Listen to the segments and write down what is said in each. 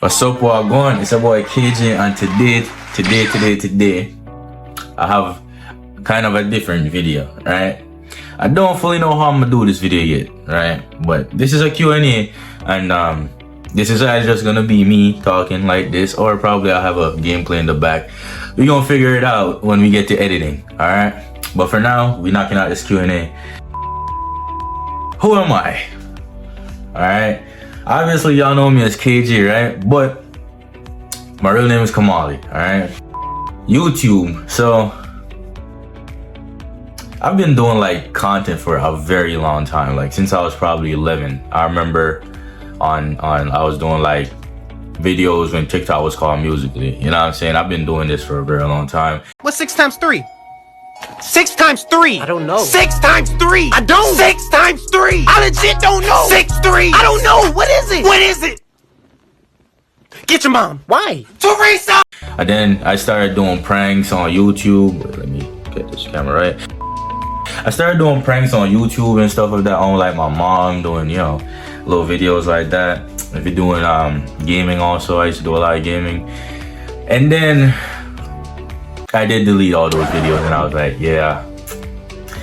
What's up, what going? It's your boy KJ, and today, I have kind of a different video, right? I don't fully know how I'm gonna do this video yet, right? But this is a Q&A, and this is either just gonna be me talking like this, or probably I'll have a gameplay in the back. We're gonna figure it out when we get to editing, all right? But for now, we're knocking out this Q&A. Who am I? All right. Obviously, y'all know me as KJ, right? But my real name is Kamali, all right? YouTube. So I've been doing like content for a very long time, like since I was probably 11. I remember I was doing like videos when TikTok was called Musical.ly. You know what I'm saying? I've been doing this for a very long time. What's 6 times 3? 6 times 3. I don't know. 6 times 3. I don't. 6 times 3. I legit don't know. 6 3. I don't know. What is it? What is it? Get your mom. Why? Teresa. And then I started doing pranks on YouTube. Wait, let me get this camera right. I started doing pranks on YouTube and stuff like that on like my mom, doing, you know, little videos like that. If you're doing gaming also, I used to do a lot of gaming. And then I did delete all those videos, and I was like, yeah.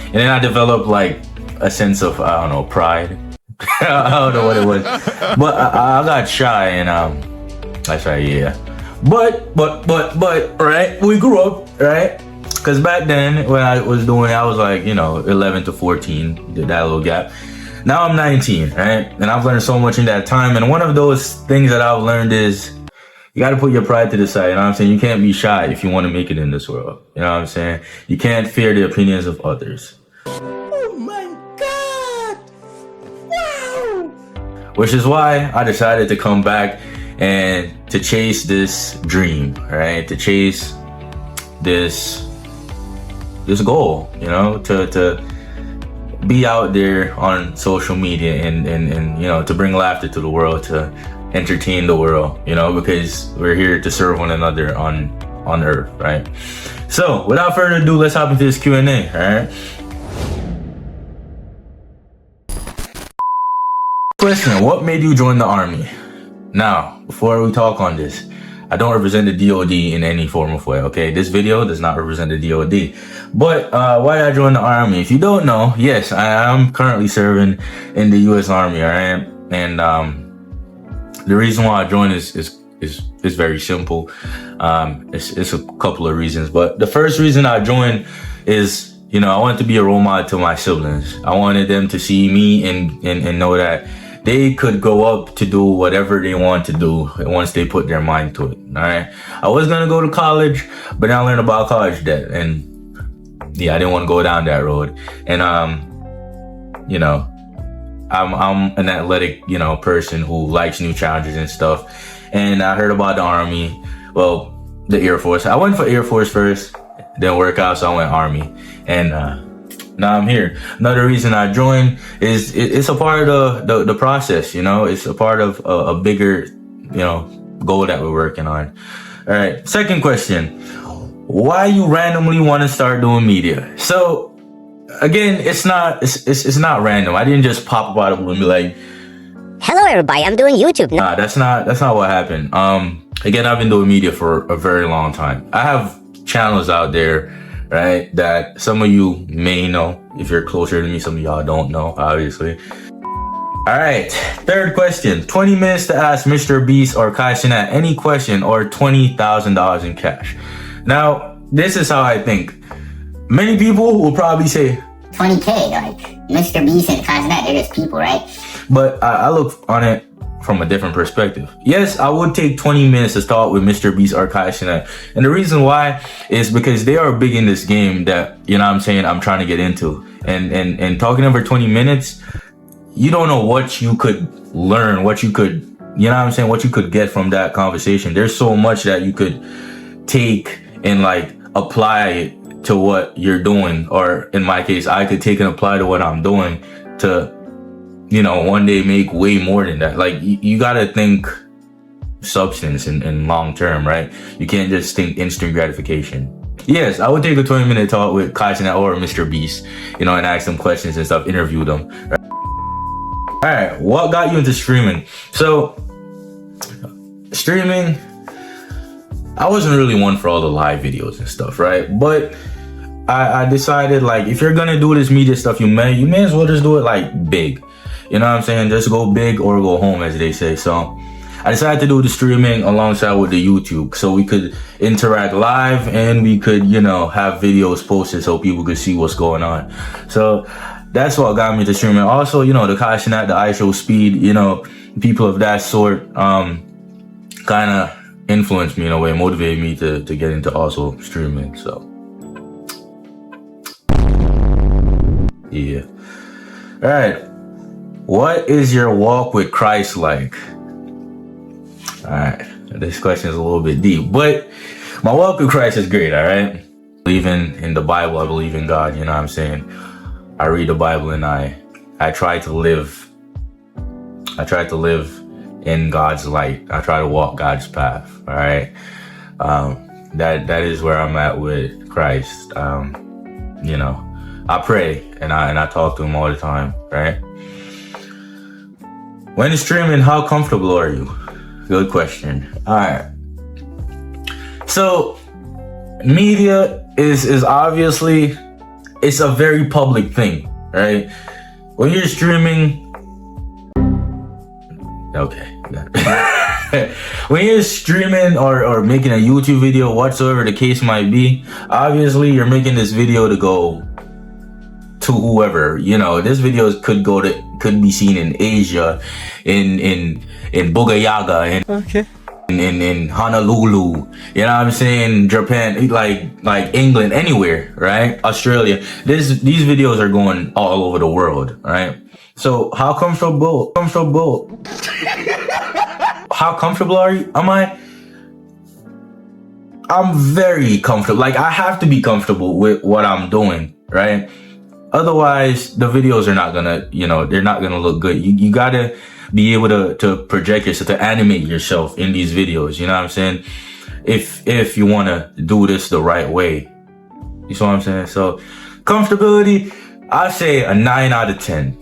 And then I developed like a sense of, I don't know, pride. I don't know what it was, but I got shy, and I tried, yeah. But right, we grew up, right? Because back then when I was doing it, I was like, you know, 11 to 14, did that little gap. Now I'm 19, right? And I've learned so much in that time. And one of those things that I've learned is you got to put your pride to the side. You know what I'm saying? You can't be shy if you want to make it in this world. You know what I'm saying? You can't fear the opinions of others. Oh my God. Wow. Which is why I decided to come back and to chase this dream, right? To chase this goal, you know, to be out there on social media and you know, to bring laughter to the world, to entertain the world, you know, because we're here to serve one another on earth, right? So without further ado, let's hop into this Q&A, all right? Question: what made you join the army? Now, before we talk on this, I don't represent the DOD in any form of way, okay? This video does not represent the DOD. But why did I join the army? If you don't know, yes, I am currently serving in the U.S. Army, all right? And the reason why I joined is very simple. It's a couple of reasons, but the first reason I joined is, you know, I wanted to be a role model to my siblings. I wanted them to see me and know that they could go up to do whatever they want to do once they put their mind to it. All right. I was gonna go to college, but then I learned about college debt, and yeah, I didn't want to go down that road. And you know, I'm an athletic, you know, person who likes new challenges and stuff. And I heard about the Army, well, the Air Force. I went for Air Force first, didn't work out, so I went Army, and now I'm here. Another reason I joined is it's a part of the process, you know. It's a part of a bigger, you know, goal that we're working on. All right. Second question: why you randomly want to start doing media? So again, it's not random. I didn't just pop up out of the blue and be like, Hello, everybody. I'm doing YouTube. nah, that's not what happened. Again, I've been doing media for a very long time. I have channels out there, right, that some of you may know if you're closer to me. Some of y'all don't know, obviously. All right, third question: 20 minutes to ask Mr. Beast or Kai Cenat any question, or $20,000 in cash. Now, this is how I think. Many people will probably say 20K, like Mr. Beast and Kai Cenat, they're just people, right? But I look on it from a different perspective. Yes, I would take 20 minutes to start with Mr. Beast or Kai Cenat. And the reason why is because they are big in this game that, you know what I'm saying, I'm trying to get into. And talking over 20 minutes, you don't know what you could learn, what you could, you know what I'm saying, what you could get from that conversation. There's so much that you could take and like apply it to what you're doing. Or in my case, I could take and apply to what I'm doing to, you know, one day make way more than that. Like you gotta think substance and long term, right? You can't just think instant gratification. Yes, I would take a 20-minute talk with Kai Cenat or Mr. Beast, you know, and ask them questions and stuff, interview them. Right? All right, what got you into streaming? So streaming, I wasn't really one for all the live videos and stuff, right? But I decided, like, if you're gonna do this media stuff, you may as well just do it like big. You know what I'm saying? Just go big or go home, as they say. So I decided to do the streaming alongside with the YouTube, so we could interact live and we could, you know, have videos posted so people could see what's going on. So that's what got me to streaming. Also, you know, the Kashinat, the IShowSpeed, you know, people of that sort, kind of influenced me in a way, motivated me to get into also streaming. So yeah. All right. What is your walk with Christ like? All right. This question is a little bit deep, but my walk with Christ is great. All right. I believe in the Bible. I believe in God. You know what I'm saying? I read the Bible and I try to live. I try to live in God's light. I try to walk God's path. All right. That is where I'm at with Christ. You know, I pray and I talk to him all the time, right? When streaming, how comfortable are you? Good question. All right. So media is obviously, it's a very public thing, right? When you're streaming, okay. When you're streaming or making a YouTube video, whatsoever the case might be, obviously you're making this video to go to whoever. You know, this video could be seen in Asia, in Bugayaga, in Honolulu, you know what I'm saying, Japan, like England, anywhere, right? Australia. These videos are going all over the world, right? So how comfortable how comfortable am I? I'm very comfortable. Like, I have to be comfortable with what I'm doing, right? Otherwise, the videos are not gonna, you know, they're not gonna look good. You gotta be able to project yourself, to animate yourself in these videos. You know what I'm saying? If you want to do this the right way, you see what I'm saying? So comfortability, I say a 9 out of 10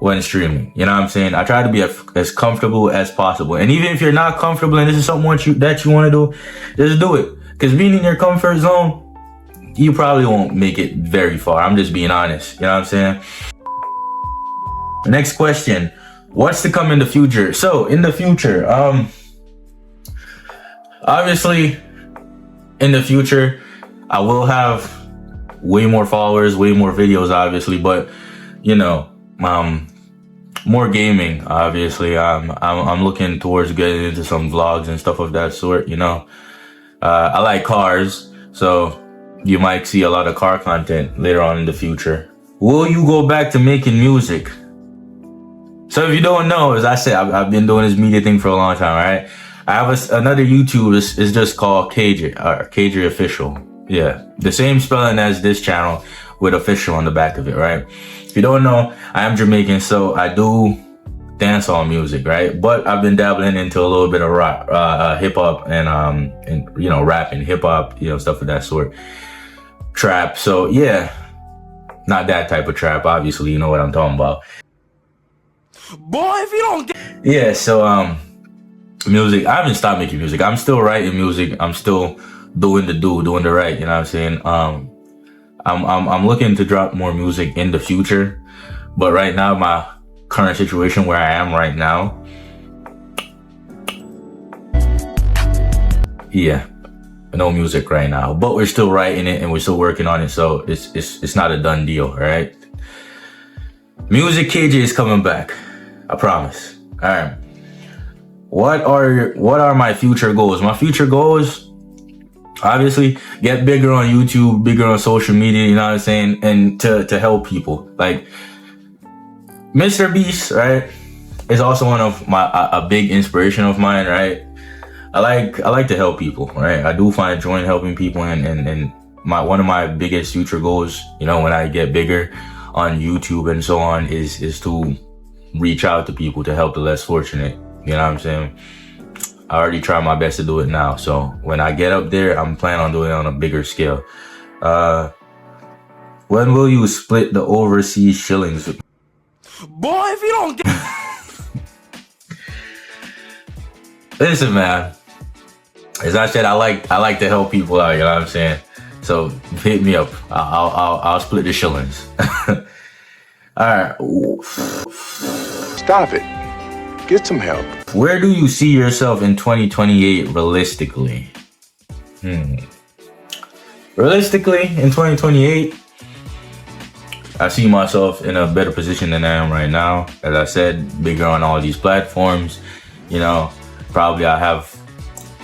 when streaming. You know what I'm saying? I try to be as comfortable as possible. And even if you're not comfortable and this is something that you want to do, just do it. Because being in your comfort zone, you probably won't make it very far. I'm just being honest. You know what I'm saying? Next question. What's to come in the future? So in the future, obviously in the future, I will have way more followers, way more videos, obviously, but you know, more gaming, obviously. I'm looking towards getting into some vlogs and stuff of that sort, you know. I like cars, so you might see a lot of car content later on in the future. Will you go back to making music? So if you don't know, as I said, I've been doing this media thing for a long time, right? I have another YouTube, it's just called KJ Official. Yeah, the same spelling as this channel with official on the back of it, right? If you don't know, I am Jamaican, so I do dancehall music, right? But I've been dabbling into a little bit of rock, hip hop and you know, rap and hip hop, you know, stuff of that sort. Trap, so yeah, not that type of trap, obviously, you know what I'm talking about. Boy, if you don't get... Yeah, so music, I haven't stopped making music. I'm still writing music. I'm still doing the right, you know what I'm saying? I'm looking to drop more music in the future, but right now, my current situation where I am right now, yeah, no music right now, but we're still writing it and we're still working on it, so it's not a done deal, all right? Music KJ is coming back, I promise. All right. What are my future goals? My future goals, obviously, get bigger on YouTube, bigger on social media, you know what I'm saying? And to help people. Like, Mr. Beast, right, is also one of a big inspiration of mine, right? I like to help people, right? I do find joy in helping people, and one of my biggest future goals, you know, when I get bigger on YouTube and so on, is to reach out to people to help the less fortunate. You know what I'm saying? I already try my best to do it now. So when I get up there, I'm planning on doing it on a bigger scale. When will you split the overseas shillings? Boy, if you don't get... Listen, man. As I said, I like to help people out. You know what I'm saying? So hit me up. I'll split the shillings. All right. Stop it. Get some help. Where do you see yourself in 2028 realistically? Realistically, in 2028, I see myself in a better position than I am right now. As I said, bigger on all these platforms. You know, probably I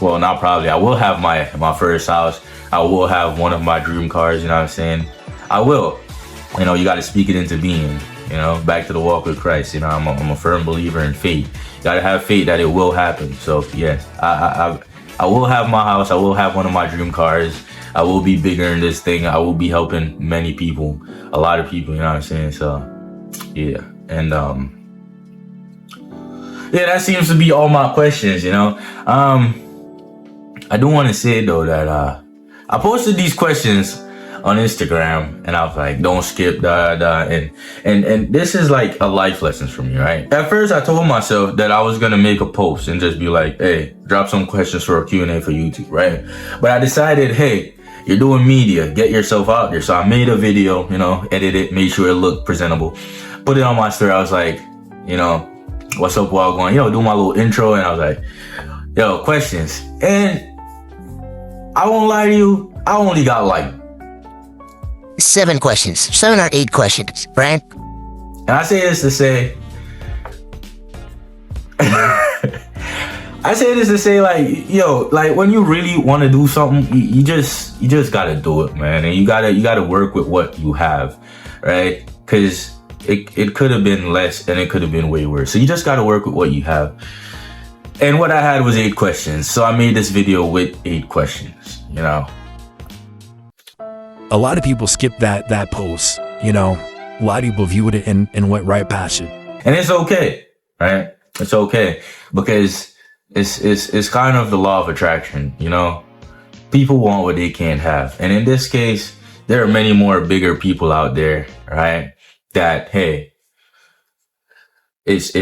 will have my first house. I will have one of my dream cars, you know what I'm saying? I will. You know, you got to speak it into being, you know, back to the walk with Christ. You know, I'm a firm believer in faith. You got to have faith that it will happen. So, yes, I will have my house. I will have one of my dream cars. I will be bigger in this thing. I will be helping many people, a lot of people, you know what I'm saying? So, yeah. And, yeah, that seems to be all my questions, you know? I do want to say, though, that I posted these questions on Instagram, and I was like, don't skip, and this is like a life lesson for me, right? At first, I told myself that I was going to make a post and just be like, hey, drop some questions for a Q&A for YouTube, right? But I decided, hey, you're doing media, get yourself out there. So I made a video, you know, edit it, made sure it looked presentable, put it on my story. I was like, you know, what's up, Wagwan? Yo, do my little intro, and I was like, yo, questions. And I won't lie to you, I only got like 7 questions. 7 or 8 questions, Frank. And I say this to say, like, yo, like when you really want to do something, you just gotta do it, man. And you gotta work with what you have, right? Because it could have been less and it could have been way worse. So you just gotta work with what you have. And what I had was 8 questions. So I made this video with 8 questions, you know. A lot of people skip that post, you know. A lot of people viewed it and went right past it. And it's okay, right? It's okay, because it's kind of the law of attraction, you know. People want what they can't have. And in this case, there are many more bigger people out there, right? That, hey, it's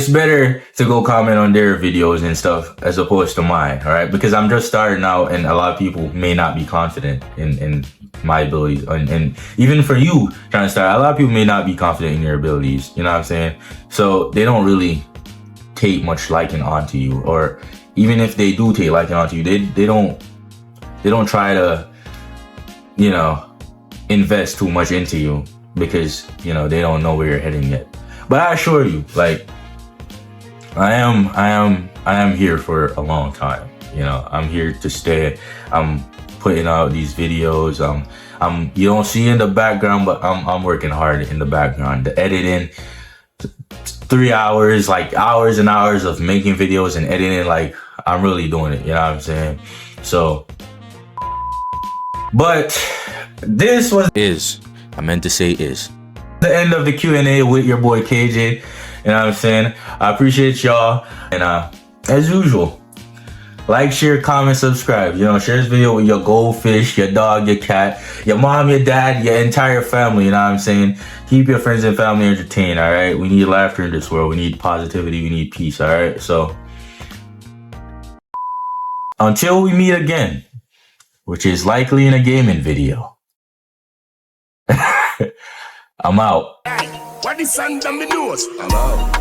better to go comment on their videos and stuff as opposed to mine, all right? Because I'm just starting out, and a lot of people may not be confident in my abilities. And even for you trying to start, a lot of people may not be confident in your abilities, you know what I'm saying? So they don't really take much liking onto you, or even if they do take liking onto you, they don't try to, you know, invest too much into you, because, you know, they don't know where you're heading yet. But I assure you, like, I am here for a long time. You know, I'm here to stay. I'm putting out these videos. You don't see in the background, but I'm working hard in the background. The editing, 3 hours, like hours and hours of making videos and editing, like I'm really doing it, you know what I'm saying? So, but this I meant to say is the end of the Q&A with your boy KJ. You know what I'm saying? I appreciate y'all. And as usual, like, share, comment, subscribe. You know, share this video with your goldfish, your dog, your cat, your mom, your dad, your entire family. You know what I'm saying? Keep your friends and family entertained, all right? We need laughter in this world. We need positivity. We need peace, all right? So, until we meet again, which is likely in a gaming video, I'm out. What is under me nose? I'm out.